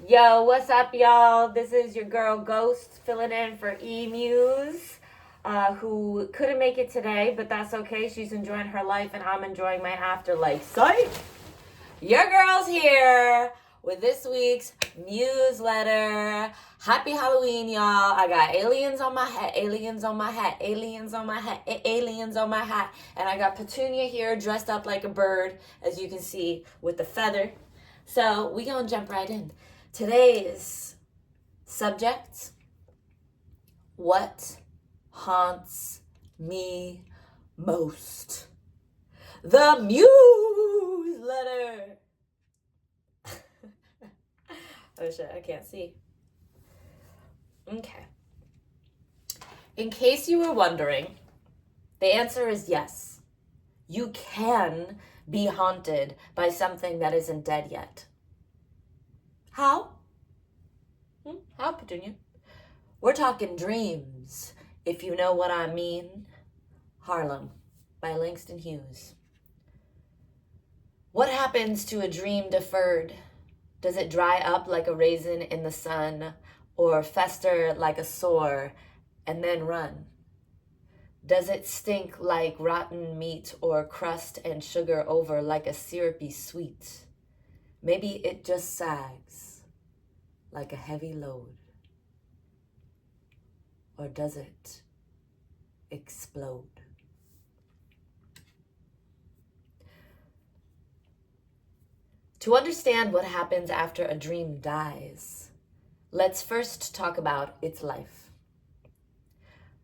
Yo, what's up, y'all? This is your girl Ghost filling in for E-Muse, who couldn't make it today, but that's okay. She's enjoying her life, and I'm enjoying my afterlife. Psych! Your girl's here with this week's newsletter. Happy Halloween, y'all. I got aliens on my hat, aliens on my hat, aliens on my hat, aliens on my hat. And I got Petunia here dressed up like a bird, as you can see, with the feather. So we gonna jump right in. Today's subject: what haunts me most? The Muse letter. Oh shit, I can't see. Okay. In case you were wondering, the answer is yes. You can be haunted by something that isn't dead yet. How? How, Petunia? We're talking dreams, if you know what I mean. Harlem by Langston Hughes. What happens to a dream deferred? Does it dry up like a raisin in the sun, or fester like a sore and then run? Does it stink like rotten meat, or crust and sugar over like a syrupy sweet? Maybe it just sags like a heavy load. Or does it explode? To understand what happens after a dream dies, let's first talk about its life.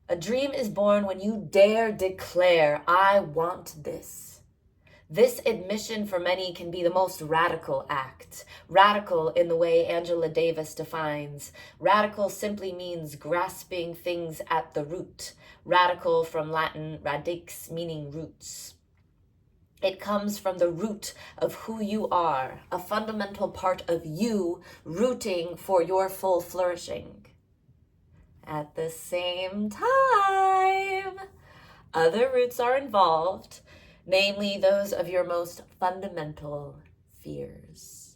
A dream is born when you dare declare, I want this. This admission for many can be the most radical act. Radical in the way Angela Davis defines. Radical simply means grasping things at the root. Radical from Latin radix, meaning roots. It comes from the root of who you are, a fundamental part of you rooting for your full flourishing. At the same time, other roots are involved, namely those of your most fundamental fears.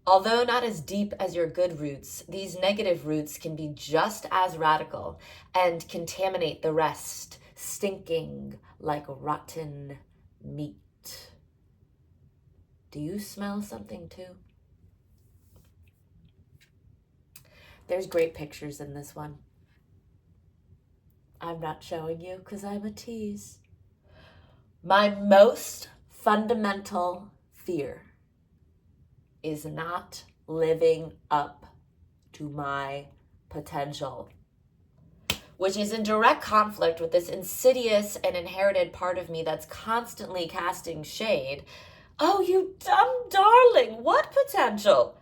Although not as deep as your good roots, these negative roots can be just as radical and contaminate the rest, stinking like rotten meat. Do you smell something too? There's great pictures in this one. I'm not showing you because I'm a tease. My most fundamental fear is not living up to my potential, which is in direct conflict with this insidious and inherited part of me that's constantly casting shade. Oh, you dumb darling, what potential?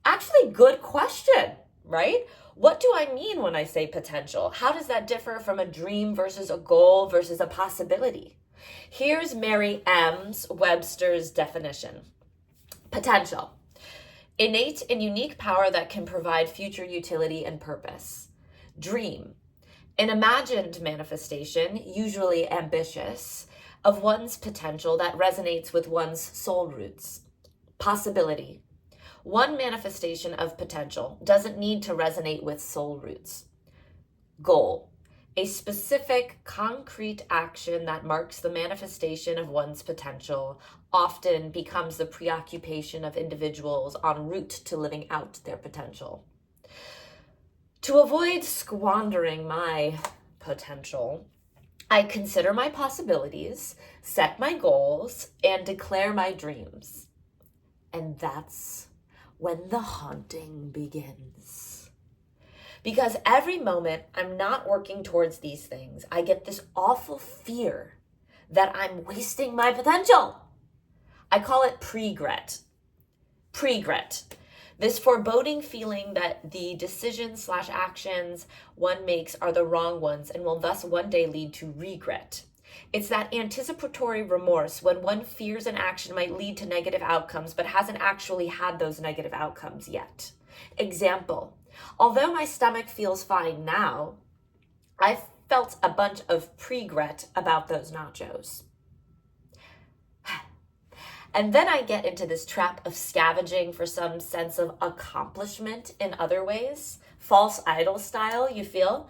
Actually, good question, right? What do I mean when I say potential? How does that differ from a dream versus a goal versus a possibility? Here's Merriam-Webster's definition. Potential: innate and unique power that can provide future utility and purpose. Dream: an imagined manifestation, usually ambitious, of one's potential that resonates with one's soul roots. Possibility: one manifestation of potential doesn't need to resonate with soul roots. Goal: a specific, concrete action that marks the manifestation of one's potential, often becomes the preoccupation of individuals en route to living out their potential. To avoid squandering my potential, I consider my possibilities, set my goals, and declare my dreams. And that's when the haunting begins. Because every moment I'm not working towards these things, I get this awful fear that I'm wasting my potential. I call it pregret. Pregret. This foreboding feeling that the decisions/actions one makes are the wrong ones and will thus one day lead to regret. It's that anticipatory remorse when one fears an action might lead to negative outcomes but hasn't actually had those negative outcomes yet. Example: although my stomach feels fine now, I felt a bunch of pregret about those nachos. And then I get into this trap of scavenging for some sense of accomplishment in other ways. False idol style, you feel?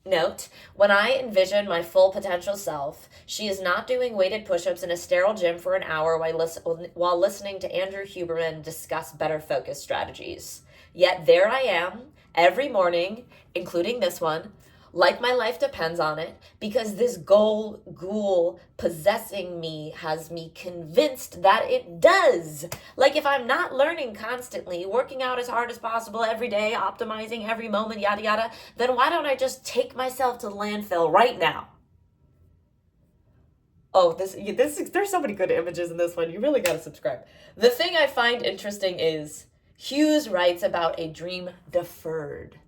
Note, when I envision my full potential self, she is not doing weighted push-ups in a sterile gym for an hour while listening to Andrew Huberman discuss better focus strategies. Yet there I am, every morning, including this one, like my life depends on it, because this ghoul possessing me has me convinced that it does. Like if I'm not learning constantly, working out as hard as possible every day, optimizing every moment, yada yada, then why don't I just take myself to landfill right now? Oh, there's so many good images in this one. You really got to subscribe. The thing I find interesting is Hughes writes about a dream deferred,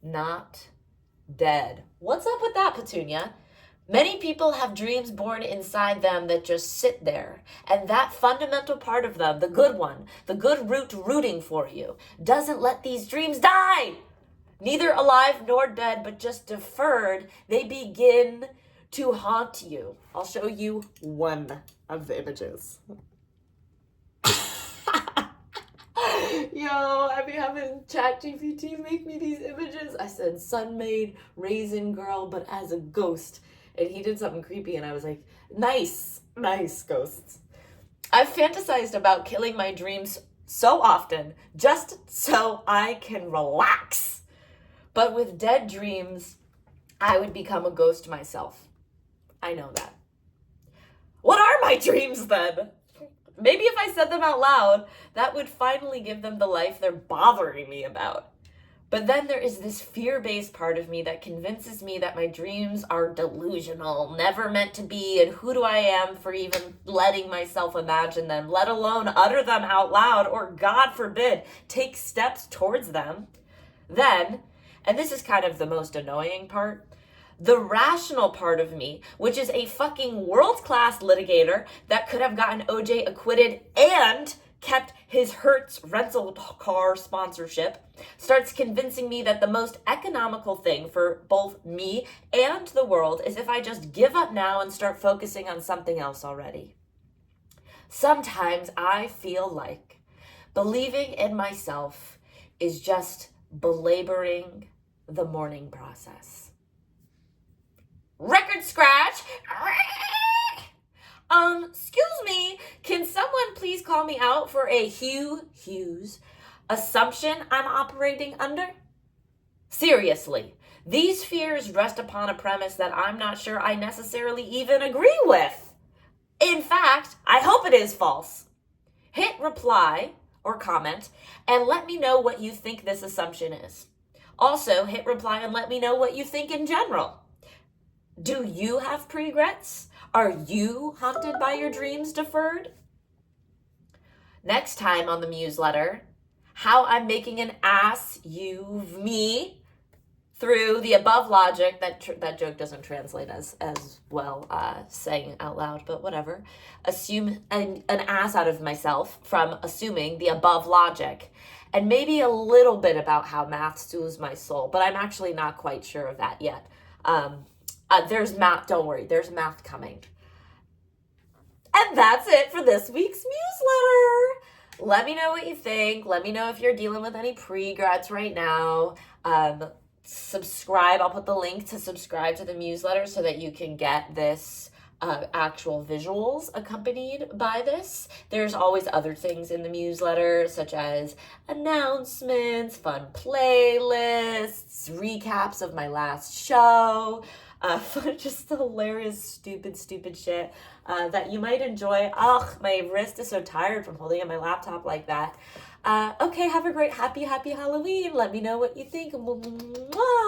not dead. What's up with that, Petunia? Many people have dreams born inside them that just sit there, and that fundamental part of them, the good one, the good root rooting for you, doesn't let these dreams die. Neither alive nor dead, but just deferred, they begin to haunt you. I'll show you one of the images. Yo, I've been having ChatGPT make me these images. I said sun-made raisin girl, but as a ghost. And he did something creepy, and I was like, nice ghosts. I've fantasized about killing my dreams so often, just so I can relax. But with dead dreams, I would become a ghost myself. I know that. What are my dreams then? Maybe if I said them out loud, that would finally give them the life they're bothering me about. But then there is this fear-based part of me that convinces me that my dreams are delusional, never meant to be, and who do I am for even letting myself imagine them, let alone utter them out loud, or God forbid, take steps towards them. Then, and this is kind of the most annoying part, the rational part of me, which is a fucking world-class litigator that could have gotten OJ acquitted and kept his Hertz rental car sponsorship, starts convincing me that the most economical thing for both me and the world is if I just give up now and start focusing on something else already. Sometimes I feel like believing in myself is just belaboring the mourning process. Record scratch. Excuse me, can someone please call me out for a Hughes assumption I'm operating under? Seriously, these fears rest upon a premise that I'm not sure I necessarily even agree with. In fact, I hope it is false. Hit reply or comment and let me know what you think this assumption is. Also, hit reply and let me know what you think in general. Do you have regrets? Are you haunted by your dreams deferred? Next time on the newsletter, how I'm making an ass of me through the above logic. That joke doesn't translate as well saying out loud, but whatever. Assume an ass out of myself from assuming the above logic. And maybe a little bit about how math soothes my soul, but I'm actually not quite sure of that yet. There's math, don't worry, there's math coming. And that's it for this week's newsletter. Let me know what you think. Let me know if you're dealing with any regrets right now. Subscribe. I'll put the link to subscribe to the newsletter so that you can get this actual visuals accompanied by this. There's always other things in the newsletter, such as announcements, fun playlists, recaps of my last show, just hilarious, stupid shit that you might enjoy. Ugh, my wrist is so tired from holding up my laptop like that. Okay, have a great, happy Halloween. Let me know what you think. Mwah.